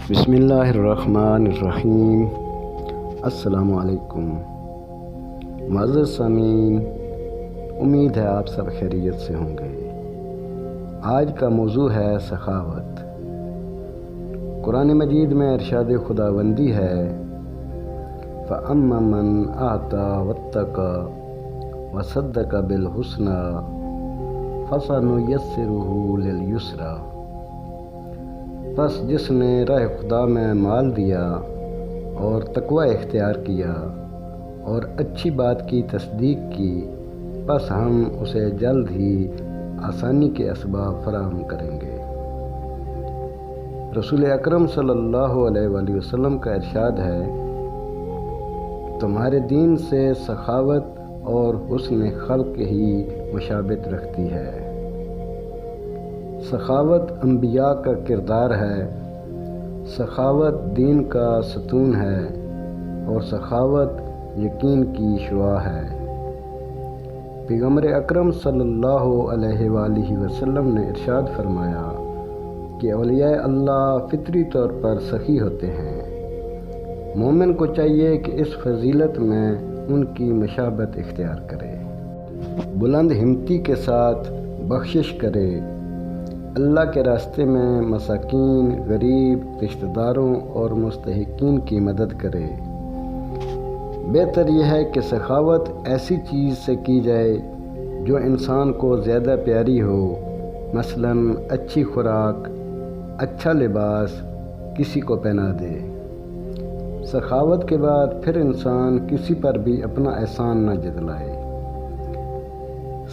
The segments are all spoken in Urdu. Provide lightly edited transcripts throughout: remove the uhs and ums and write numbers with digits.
بسم اللہ الرحمن الرحیم۔ السلام علیکم معزز سامعین، امید ہے آپ سب خیریت سے ہوں گے۔ آج کا موضوع ہے سخاوت۔ قرآن مجید میں ارشاد خداوندی ہے فَأَمَّا مَنْ أَعْطَىٰ وَاتَّقَىٰ وَصَدَّقَ بِالْحُسْنَىٰ فَسَنُيَسِّرُهُ لِلْيُسْرَىٰ۔ پس جس نے راہ خدا میں مال دیا اور تقوی اختیار کیا اور اچھی بات کی تصدیق کی، پس ہم اسے جلد ہی آسانی کے اسباب فراہم کریں گے۔ رسول اکرم صلی اللہ علیہ وآلہ وسلم کا ارشاد ہے، تمہارے دین سے سخاوت اور حسن خلق ہی مشابہت رکھتی ہے۔ سخاوت انبیاء کا کردار ہے، سخاوت دین کا ستون ہے اور سخاوت یقین کی شعاع ہے۔ پیغمبر اکرم صلی اللہ علیہ وآلہ وسلم نے ارشاد فرمایا کہ اولیاء اللہ فطری طور پر سخی ہوتے ہیں۔ مومن کو چاہیے کہ اس فضیلت میں ان کی مشابہت اختیار کرے، بلند ہمتی کے ساتھ بخشش کرے، اللہ کے راستے میں مساکین، غریب، رشتہ داروں اور مستحقین کی مدد کرے۔ بہتر یہ ہے کہ سخاوت ایسی چیز سے کی جائے جو انسان کو زیادہ پیاری ہو، مثلاً اچھی خوراک، اچھا لباس کسی کو پہنا دے۔ سخاوت کے بعد پھر انسان کسی پر بھی اپنا احسان نہ جتلائے۔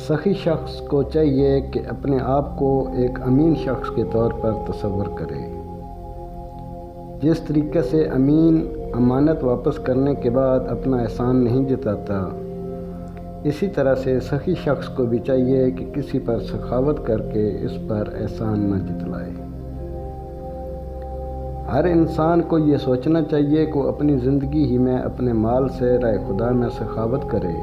سخی شخص کو چاہیے کہ اپنے آپ کو ایک امین شخص کے طور پر تصور کرے۔ جس طریقے سے امین امانت واپس کرنے کے بعد اپنا احسان نہیں جتاتا، اسی طرح سے سخی شخص کو بھی چاہیے کہ کسی پر سخاوت کر کے اس پر احسان نہ جتلائے۔ ہر انسان کو یہ سوچنا چاہیے کہ وہ اپنی زندگی ہی میں اپنے مال سے راہ خدا میں سخاوت کرے،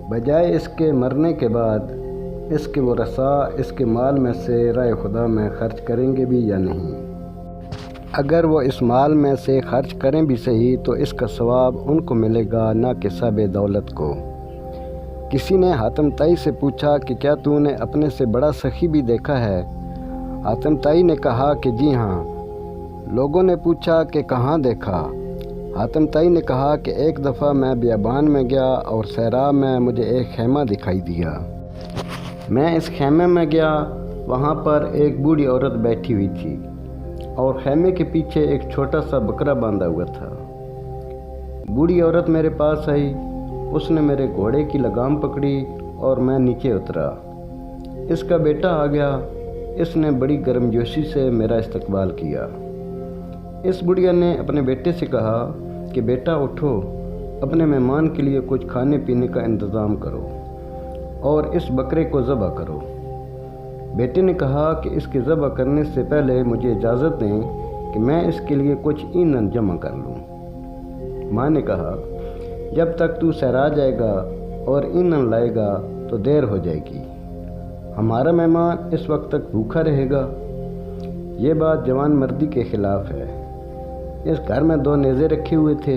بجائے اس کے مرنے کے بعد اس کے ورثاء اس کے مال میں سے راہ خدا میں خرچ کریں گے بھی یا نہیں۔ اگر وہ اس مال میں سے خرچ کریں بھی صحیح تو اس کا ثواب ان کو ملے گا، نہ کہ صاحب دولت کو۔ کسی نے حاتم طائی سے پوچھا کہ کیا تو نے اپنے سے بڑا سخی بھی دیکھا ہے؟ حاتم طائی نے کہا کہ جی ہاں۔ لوگوں نے پوچھا کہ کہاں دیکھا؟ حاتم طائی نے کہا کہ ایک دفعہ میں بیابان میں گیا اور صحرا میں مجھے ایک خیمہ دکھائی دیا۔ میں اس خیمے میں گیا، وہاں پر ایک بوڑھی عورت بیٹھی ہوئی تھی اور خیمے کے پیچھے ایک چھوٹا سا بکرا باندھا ہوا تھا۔ بوڑھی عورت میرے پاس آئی، اس نے میرے گھوڑے کی لگام پکڑی اور میں نیچے اترا۔ اس کا بیٹا آ گیا، اس نے بڑی گرمجوشی سے میرا استقبال کیا۔ اس بڑھیا نے اپنے بیٹے سے کہا کہ بیٹا اٹھو، اپنے مہمان کے لیے کچھ کھانے پینے کا انتظام کرو اور اس بکرے کو ذبح کرو۔ بیٹے نے کہا کہ اس کے ذبح کرنے سے پہلے مجھے اجازت دیں کہ میں اس کے لیے کچھ ایندھن جمع کر لوں۔ ماں نے کہا جب تک تو صحرا جائے گا اور ایندھن لائے گا تو دیر ہو جائے گی، ہمارا مہمان اس وقت تک بھوکا رہے گا۔ یہ بات جوان مردی کے خلاف ہے۔ اس گھر میں 2 نیزے رکھے ہوئے تھے،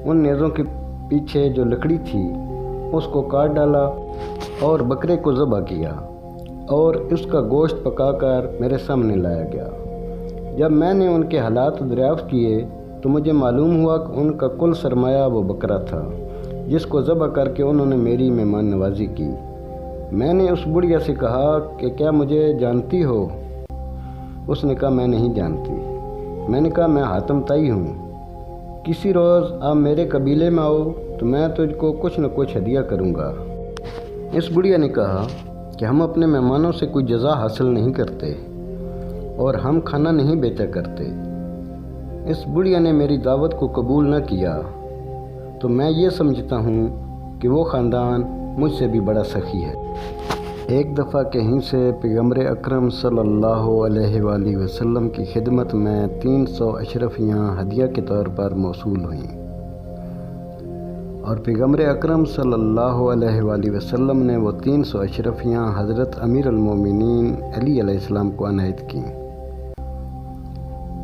ان نیزوں کے پیچھے جو لکڑی تھی اس کو کاٹ ڈالا اور بکرے کو ذبح کیا اور اس کا گوشت پکا کر میرے سامنے لایا گیا۔ جب میں نے ان کے حالات دریافت کیے تو مجھے معلوم ہوا کہ ان کا کل سرمایہ وہ بکرا تھا جس کو ذبح کر کے انہوں نے میری مہمان نوازی کی۔ میں نے اس بڑھیا سے کہا کہ کیا مجھے جانتی ہو؟ اس نے کہا میں نہیں جانتی۔ میں نے کہا میں حاتم طائی ہوں، کسی روز آپ میرے قبیلے میں آؤ تو میں تجھ کو کچھ نہ کچھ ہدیہ کروں گا۔ اس بڑھیا نے کہا کہ ہم اپنے مہمانوں سے کوئی جزا حاصل نہیں کرتے اور ہم کھانا نہیں بیچا کرتے۔ اس بڑھیا نے میری دعوت کو قبول نہ کیا تو میں یہ سمجھتا ہوں کہ وہ خاندان مجھ سے بھی بڑا سخی ہے۔ ایک دفعہ کہیں سے پیغمبر اکرم صلی اللہ علیہ وآلہ وسلم کی خدمت میں 300 اشرفیاں ہدیہ کے طور پر موصول ہوئیں اور پیغمبر اکرم صلی اللہ علیہ وآلہ وسلم نے وہ 300 اشرفیاں حضرت امیر المومنین علی علیہ السلام کو عنایت کیں۔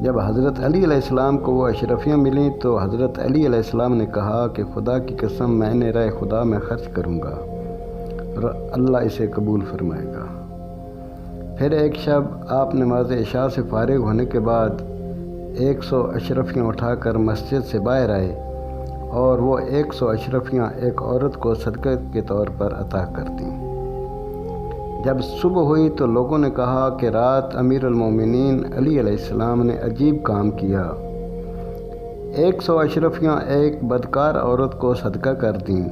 جب حضرت علی علیہ السلام کو وہ اشرفیاں ملیں تو حضرت علی علیہ السلام نے کہا کہ خدا کی قسم میں نے رائے خدا میں خرچ کروں گا اور اللہ اسے قبول فرمائے گا۔ پھر ایک شب آپ نماز عشاء سے فارغ ہونے کے بعد 100 اشرفیاں اٹھا کر مسجد سے باہر آئے اور وہ 100 اشرفیاں ایک عورت کو صدقہ کے طور پر عطا کر دیں۔ جب صبح ہوئی تو لوگوں نے کہا کہ رات امیر المومنین علی علیہ السلام نے عجیب کام کیا، 100 اشرفیاں ایک بدکار عورت کو صدقہ کر دیں۔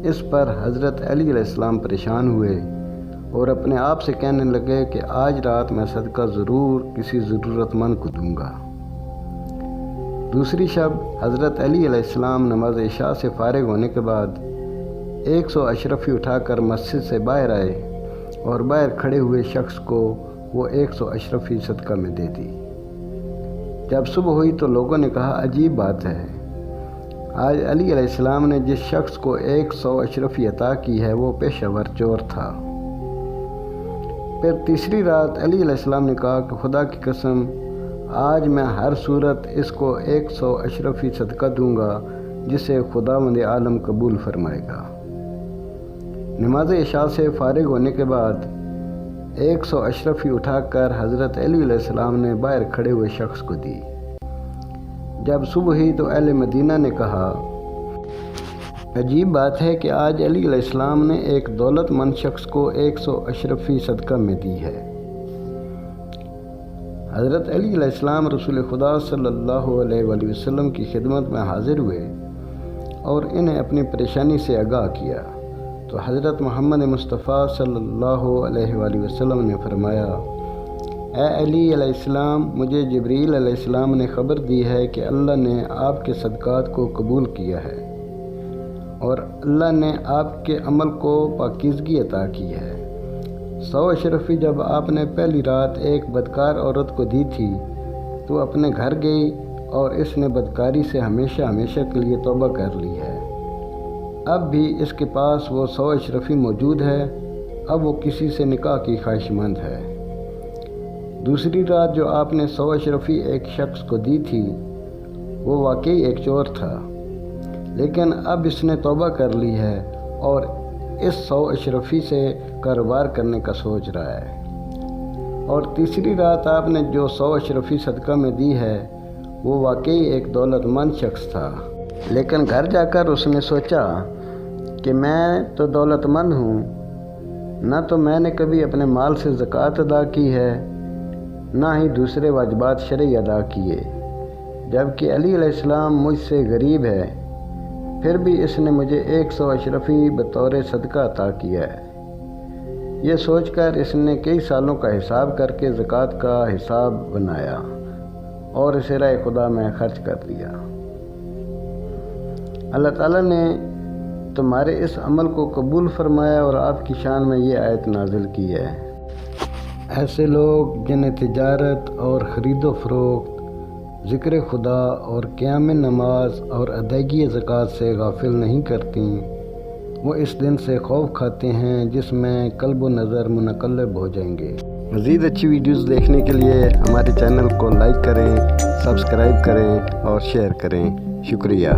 اس پر حضرت علی علیہ السلام پریشان ہوئے اور اپنے آپ سے کہنے لگے کہ آج رات میں صدقہ ضرور کسی ضرورت مند کو دوں گا۔ دوسری شب حضرت علی علیہ السلام نماز عشاء سے فارغ ہونے کے بعد 100 اشرفی اٹھا کر مسجد سے باہر آئے اور باہر کھڑے ہوئے شخص کو وہ 100 اشرفی صدقہ میں دے دی۔ جب صبح ہوئی تو لوگوں نے کہا عجیب بات ہے، آج علی علیہ السلام نے جس شخص کو 100 اشرفی عطا کی ہے وہ پیشہ ور چور تھا۔ پھر تیسری رات علی علیہ السلام نے کہا کہ خدا کی قسم آج میں ہر صورت اس کو 100 اشرفی صدقہ دوں گا جسے خداوند عالم قبول فرمائے گا۔ نماز عشاء سے فارغ ہونے کے بعد 100 اشرفی اٹھا کر حضرت علی علیہ السلام نے باہر کھڑے ہوئے شخص کو دی۔ جب صبح ہوئی تو اہل مدینہ نے کہا عجیب بات ہے کہ آج علی علیہ السلام نے ایک دولت مند شخص کو 100 اشرفی صدقہ میں دی ہے۔ حضرت علی علیہ السلام رسول خدا صلی اللہ علیہ وآلہ وسلم کی خدمت میں حاضر ہوئے اور انہیں اپنی پریشانی سے آگاہ کیا تو حضرت محمد مصطفیٰ صلی اللہ علیہ وآلہ وسلم نے فرمایا، اے علی علیہ السلام، مجھے جبریل علیہ السلام نے خبر دی ہے کہ اللہ نے آپ کے صدقات کو قبول کیا ہے اور اللہ نے آپ کے عمل کو پاکیزگی عطا کی ہے۔ 100 اشرفی جب آپ نے پہلی رات ایک بدکار عورت کو دی تھی تو اپنے گھر گئی اور اس نے بدکاری سے ہمیشہ ہمیشہ کے لیے توبہ کر لی ہے۔ اب بھی اس کے پاس وہ 100 اشرفی موجود ہے، اب وہ کسی سے نکاح کی خواہش مند ہے۔ دوسری رات جو آپ نے 100 اشرفی ایک شخص کو دی تھی وہ واقعی ایک چور تھا، لیکن اب اس نے توبہ کر لی ہے اور اس 100 اشرفی سے کاروبار کرنے کا سوچ رہا ہے۔ اور تیسری رات آپ نے جو 100 اشرفی صدقہ میں دی ہے وہ واقعی ایک دولت مند شخص تھا، لیکن گھر جا کر اس نے سوچا کہ میں تو دولت مند ہوں، نہ تو میں نے کبھی اپنے مال سے زکوٰۃ ادا کی ہے نہ ہی دوسرے واجبات شرعی ادا کیے، جبکہ علی علیہ السلام مجھ سے غریب ہے، پھر بھی اس نے مجھے 100 اشرفی بطور صدقہ عطا کیا ہے۔ یہ سوچ کر اس نے کئی سالوں کا حساب کر کے زکوٰۃ کا حساب بنایا اور اسے راہ خدا میں خرچ کر دیا۔ اللہ تعالیٰ نے تمہارے اس عمل کو قبول فرمایا اور آپ کی شان میں یہ آیت نازل کی ہے۔ ایسے لوگ جنہیں تجارت اور خرید و فروخت، ذکر خدا اور قیام نماز اور ادائیگی زکوٰۃ سے غافل نہیں کرتی، وہ اس دن سے خوف کھاتے ہیں جس میں قلب و نظر منقلب ہو جائیں گے۔ مزید اچھی ویڈیوز دیکھنے کے لیے ہمارے چینل کو لائک کریں، سبسکرائب کریں اور شیئر کریں۔ شکریہ۔